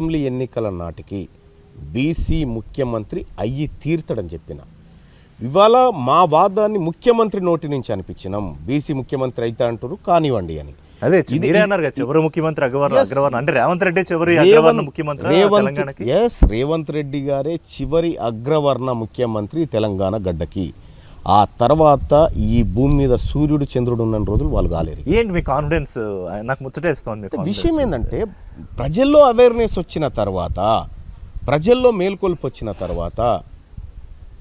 Assembly ఎన్నికల నాటికి BC ముఖ్యమంత్రి అయ్యి తీర్తడని చెప్పిన ఇవాళ మా వాదాన్ని ముఖ్యమంత్రి నోటి నుంచి అనిపించినాం. బీసీ ముఖ్యమంత్రి అయితే అంటారు కానివ్వండి అని. అదే మీరే అన్నారు కదా చివరి ముఖ్యమంత్రి అగ్రవర్ణ అంటే రేవంత్ రెడ్డి చివరి అగ్రవర్ణ ముఖ్యమంత్రి తెలంగాణకి. రేవంత్ రెడ్డి గారే చివరి అగ్రవర్ణ ముఖ్యమంత్రి తెలంగాణ గడ్డకి. ఆ తర్వాత ఈ భూమి మీద సూర్యుడు చంద్రుడు ఉన్న రోజులు వాళ్ళు కాలేరు. ఏంటి మీ కాన్ఫిడెన్స్? నాకు ముచ్చటేస్తోంది. విషయం ఏంటంటే ప్రజల్లో అవేర్నెస్ వచ్చిన తర్వాత, ప్రజల్లో మేల్కొల్పు వచ్చిన తర్వాత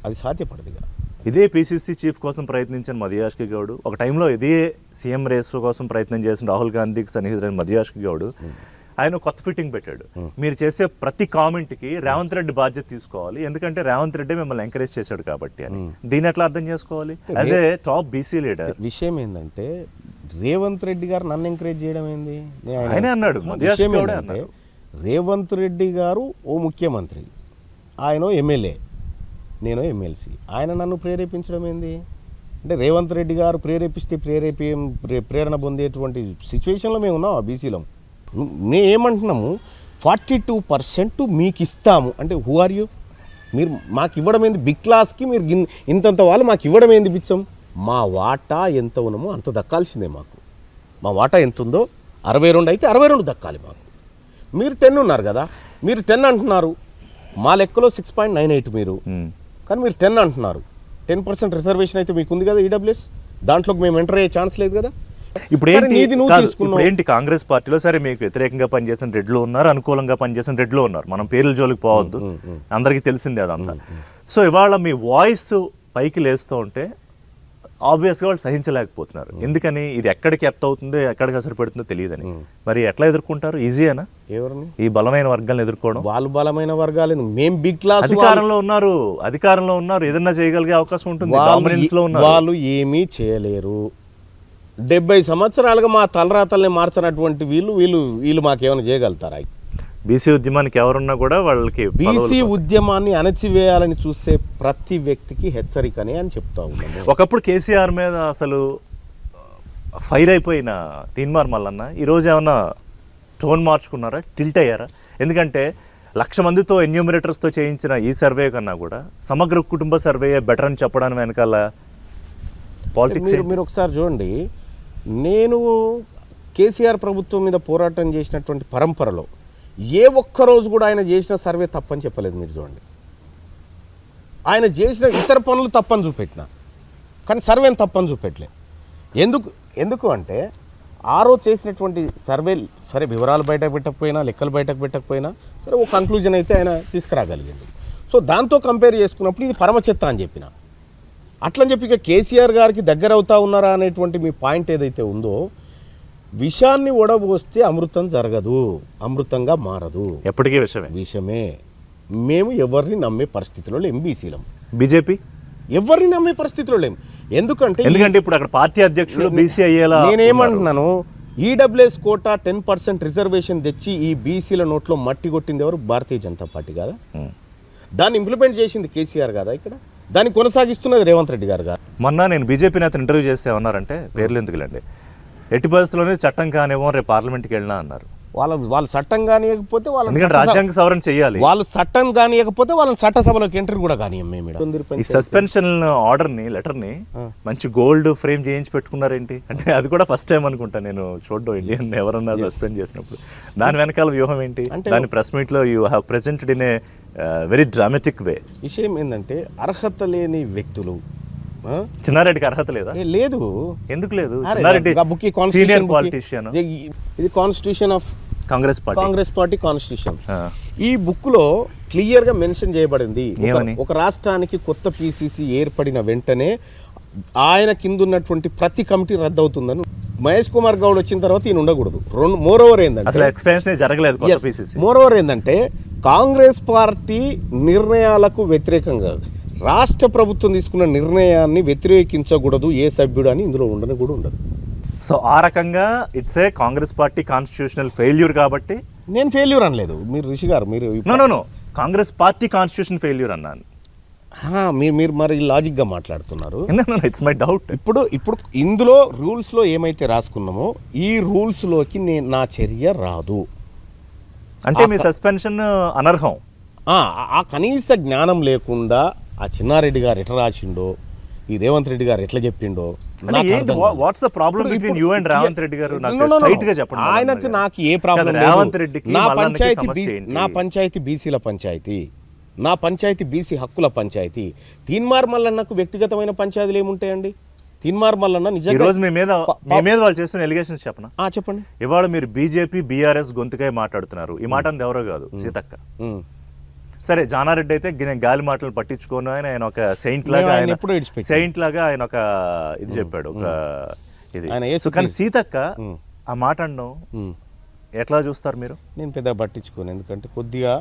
అది సాధ్యపడదుగా. ఇదే పీసీసీ చీఫ్ కోసం ప్రయత్నించిన మధుయాష్కి గౌడ్, ఒక టైంలో ఇదే సీఎం రేస్ కోసం ప్రయత్నం చేసిన రాహుల్ గాంధీకి సన్నిహితుడైన మధుయాష్కి గౌడ్ ఆయన కొత్త ఫిట్టింగ్ పెట్టాడు. మీరు చేసే ప్రతి కామెంట్కి రేవంత్ రెడ్డి బాధ్యత తీసుకోవాలి, ఎందుకంటే రేవంత్ రెడ్డి మిమ్మల్ని ఎంకరేజ్ చేశాడు కాబట్టి అని. దీన్ని ఎట్లా అర్థం చేసుకోవాలి as a top BC leader? విషయం ఏంటంటే రేవంత్ రెడ్డి గారు నన్ను ఎంకరేజ్ చేయడం ఏంది? ఆయనే అన్నాడు, మధుయాష్కి గౌడే అన్నాడు. రేవంత్ రెడ్డి గారు ఓ ముఖ్యమంత్రి, ఆయన ఎమ్మెల్యే, నేను ఎమ్మెల్సీ. ఆయన నన్ను ప్రేరేపించడం ఏంది అంటే రేవంత్ రెడ్డి గారు ప్రేరేపిస్తే ప్రేరణ పొందేటువంటి సిచ్యువేషన్లో మేము ఉన్నాం. ఆ బీసీలో మేము ఏమంటున్నాము, 42% మీకు ఇస్తాము అంటే హూ ఆర్ యూ? మీరు మాకు ఇవ్వడం ఏంది? బిగ్ క్లాస్కి మీరు ఇంతంత వాళ్ళు మాకు ఇవ్వడం ఏంది బిచ్చం? మా వాటా ఎంత ఉన్నామో అంత దక్కాల్సిందే మాకు. మా వాటా ఎంత ఉందో 62 అయితే 62 దక్కాలి మాకు. మీరు 10 ఉన్నారు కదా, మీరు 10 అంటున్నారు, మా లెక్కలో 6.98 మీరు, కానీ మీరు 10 అంటున్నారు. 10% రిజర్వేషన్ అయితే మీకు ఉంది కదా ఈడబ్ల్యూఎస్, దాంట్లోకి మేము ఎంటర్ అయ్యే ఛాన్స్ లేదు కదా. ఇప్పుడు ఏంటి కాంగ్రెస్ పార్టీలో సరే మీకు వ్యతిరేకంగా పనిచేసిన రెడ్లు ఉన్నారు, అనుకూలంగా పనిచేసిన రెడ్లు ఉన్నారు. మనం పేర్ల జోలికి పోవద్దు, అందరికీ తెలిసిందే అదంతా. సో ఇవాళ మీ వాయిస్ పైకి లేస్తూ ఉంటే ఆబ్వియస్గా వాళ్ళు సహించలేకపోతున్నారు. ఎందుకని? ఇది ఎక్కడికి ఎర్త్ అవుతుందో ఎక్కడికి అసలు పెడుతుందో తెలియదని. మరి ఎట్లా ఎదుర్కొంటారు? ఈజీయేనా ఎవరిని? ఈ బలమైన వర్గాలను ఎదుర్కోవడం? వాళ్ళు బలమైన వర్గాలు, మేము బిగ్ క్లాస్ అధికారంలో ఉన్నారు, ఏదన్నా చేయగలిగే అవకాశం ఉంటుంది. వాళ్ళు ఏమీ చేయలేరు. 70 సంవత్సరాలుగా మా తలరాతల్ని మార్చినటువంటి వీళ్ళు మాకేమైనా చేయగలుగుతారా? బీసీ ఉద్యమానికి ఎవరున్నా కూడా వాళ్ళకి బీసీ ఉద్యమాన్ని అణచివేయాలని చూసే ప్రతి వ్యక్తికి హెచ్చరికనే అని చెప్తా ఉన్నాను. ఒకప్పుడు కేసీఆర్ మీద అసలు ఫైర్ అయిపోయిన తీన్మార్ మల్లన్న ఈరోజు ఏమన్నా టోన్ మార్చుకున్నారా, టిల్ట్ అయ్యారా? ఎందుకంటే 1,00,000 మందితో ఎన్యూమరేటర్స్తో చేయించిన ఈ సర్వే కన్నా కూడా సమగ్ర కుటుంబ సర్వే బెటర్ అని చెప్పడానికి వెనకాల పాలిటిక్స్. మీరు ఒకసారి చూడండి, నేను కేసీఆర్ ప్రభుత్వం మీద పోరాటం చేసినటువంటి పరంపరలో ఏ ఒక్కరోజు కూడా ఆయన చేసిన సర్వే తప్పని చెప్పలేదు. మీరు చూడండి, ఆయన చేసిన ఇతర పనులు తప్పని చూపెట్టిన, కానీ సర్వేని తప్పని చూపెట్టలేదు. ఎందుకు అంటే ఆ రోజు చేసినటువంటి సర్వే సరే వివరాలు బయటకు పెట్టకపోయినా, లెక్కలు బయటకు పెట్టకపోయినా సరే ఒక కంక్లూజన్ అయితే ఆయన తీసుకురాగలిగింది. సో దాంతో కంపేర్ చేసుకున్నప్పుడు ఇది పరమచెత్త అని చెప్పిన. అట్లని చెప్పి ఇక కేసీఆర్ గారికి దగ్గర అవుతా ఉన్నారా అనేటువంటి మీ పాయింట్ ఏదైతే ఉందో, విషాన్ని ఒడబోస్తే అమృతం జరగదు, అమృతంగా మారదు, ఎప్పటికీ విషమే. మేము ఎవరిని నమ్మే పరిస్థితిలో లేం. బీసీలం, బీజేపీ ఎవరిని నమ్మే పరిస్థితిలో లేం. ఎందుకంటే ఇప్పుడు అక్కడ పార్టీ అధ్యక్షుడు బీసీ అయ్యేలా. నేనేమంటున్నాను, ఈడబ్ల్యూఎస్ కోటా 10% రిజర్వేషన్ తెచ్చి ఈ బీసీల నోట్లో మట్టి కొట్టింది ఎవరు? భారతీయ జనతా పార్టీ కాదా? దాన్ని ఇంప్లిమెంట్ చేసింది కేసీఆర్ కాదా? ఇక్కడ దాన్ని కొనసాగిస్తున్నది రేవంత్ రెడ్డి గారు కాదు. మొన్న నేను బీజేపీ నేతను ఇంటర్వ్యూ చేస్తే ఏమన్నారంటే, పేర్లు ఎందుకులేండి, ఎట్టి పరిస్థితుల్లోనే చట్టం కానివ్వం, రేపు పార్లమెంట్కి వెళ్ళినా అన్నారు. వాళ్ళు చట్టం కానియకపోతే వాళ్ళని రాజ్యాంగ సవరణ చేయాలి. వాళ్ళు చట్టం కానియకపోతే వాళ్ళని చట్టసభలోకి ఎంట్రీ కూడా కానియం. మేము ఈ సస్పెన్షన్ ఆర్డర్ని, లెటర్ని మంచి గోల్డ్ ఫ్రేమ్ చేయించి పెట్టుకున్నారేంటి అంటే అది కూడా ఫస్ట్ టైం అనుకుంటా నేను చూడడం, ఇండియన్ ఎవరన్నా సస్పెండ్ చేసినప్పుడు. దాని వెనకాల వ్యూహం ఏంటి? దాని ప్రెస్ మీట్లో you have presented in a very dramatic way. విషయం ఏంటంటే అర్హత లేని వ్యక్తులు. చిన్నారెడ్డికి అర్హత లేదా? లేదు. ఎందుకు లేదు? Chinna Reddy senior politician. ఇది constitution of Congress party constitution. ఈ బుక్ లో క్లియర్ గా మెన్షన్ చేయబడింది, ఒక రాష్ట్రానికి కొత్త పిసిసి ఏర్పడిన వెంటనే ఆయన కింద ఉన్నటువంటి ప్రతి కమిటీ రద్దు అవుతుందని. మహేష్ కుమార్ గౌడ్ వచ్చిన తర్వాత ఈయన ఉండకూడదు. మోరోవర్ ఏంటంటే కాంగ్రెస్ పార్టీ నిర్ణయాలకు వ్యతిరేకంగా రాష్ట్ర ప్రభుత్వం తీసుకున్న నిర్ణయాన్ని వ్యతిరేకించకూడదు ఏ సభ్యుడు అని ఇందులో ఉండని కూడా ఉండదు. సో ఆ రకంగా it's a Congress party constitutional failure. కాబట్టి నేను ఫెయిల్యూర్ అనలేదు. మీరు రిషి గారు, మీరు no Congress party constitution failure అన్నాను. మీరు మరి లాజిక్గా మాట్లాడుతున్నారు. It's my doubt. ఇప్పుడు ఇందులో రూల్స్లో ఏమైతే రాసుకున్నామో ఈ రూల్స్లోకి నా చర్య రాదు. అంటే మీ సస్పెన్షన్ అనర్హం. ఆ కనీస జ్ఞానం లేకుండా ఆ చిన్నారెడ్డి గారు ఎట్లా రాసిండో, ఈ రేవంత్ రెడ్డి గారు ఎట్లా చెప్పిండో నాకు అర్థం కాదు. What's the problem between you and Revanth Reddy గారు? No, no, no. స్ట్రైట్ గా చెప్పండి. ఆయనకు నాకు ఏ ప్రాబ్లం కాదు, రేవంత్ రెడ్డికి నా మల్లన్నకి పంచాయతీ సమస్య ఏంటి? నా పంచాయతీ బీసీల పంచాయతీ, నా పంచాయతీ బీసీ హక్కుల పంచాయతీ. తీన్మార్ మల్లన్నకు వ్యక్తిగతమైన పంచాయతీలు ఏముంటాయండి? తీన్మార్ మల్లన్న ఈ నిజంగా రోజు మీ మీద వాళ్ళు చేస్తున్న ఎలిగేషన్స్ చెప్పనా? చెప్పండి. ఇవాళ మీరు బీజేపీ బీఆర్ఎస్ గొంతుకై మాట్లాడుతున్నారు. ఈ మాట అంది ఎవరో కాదు, సీతక్క. ఉమ్. సరే, జానారెడ్డి అయితే గాలి మాటలు పట్టించుకోను, ఆయన ఒక సెయింట్ లాగా, మేము ఆయన ఆయన ఎప్పుడూ విడిచిపెట్టాం. సెయింట్ లాగా ఆయన ఒక ఇది చెప్పాడు, ఒక ఇది. ఆయన సో యేసు కానీ సీతక్క ఉమ్. ఆ మాట అనడం ఉమ్. ఎట్లా చూస్తారు మీరు? నేను పెద్దగా పట్టించుకోను. ఎందుకంటే కొద్దిగా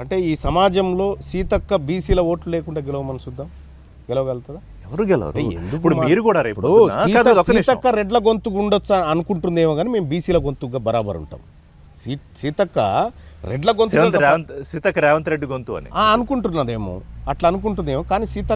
అంటే ఈ సమాజంలో సీతక్క బీసీల ఓట్లు లేకుండా గెలవమని చూద్దాం, గెలవగలుగుతుందా? ఎవరు గెలవరు. ఎందుకు ఇప్పుడు మీరు కూడా రేపు ఇప్పుడు పొద్దున్న- కాదు, ఒక్క నిమిషం. సీతక్క రెడ్ల గొంతుకు ఉండొచ్చు అనుకుంటుందేమో కానీ మేము బీసీల గొంతుగా బరాబర్ ఉంటాం. సీతక్క రెడ్ల గొంతు సీతక్క రేవంత్ రెడ్డి గొంతు అని అనుకుంటున్నదేమో, అట్లా అనుకుంటుందేమో, కానీ సీతక్క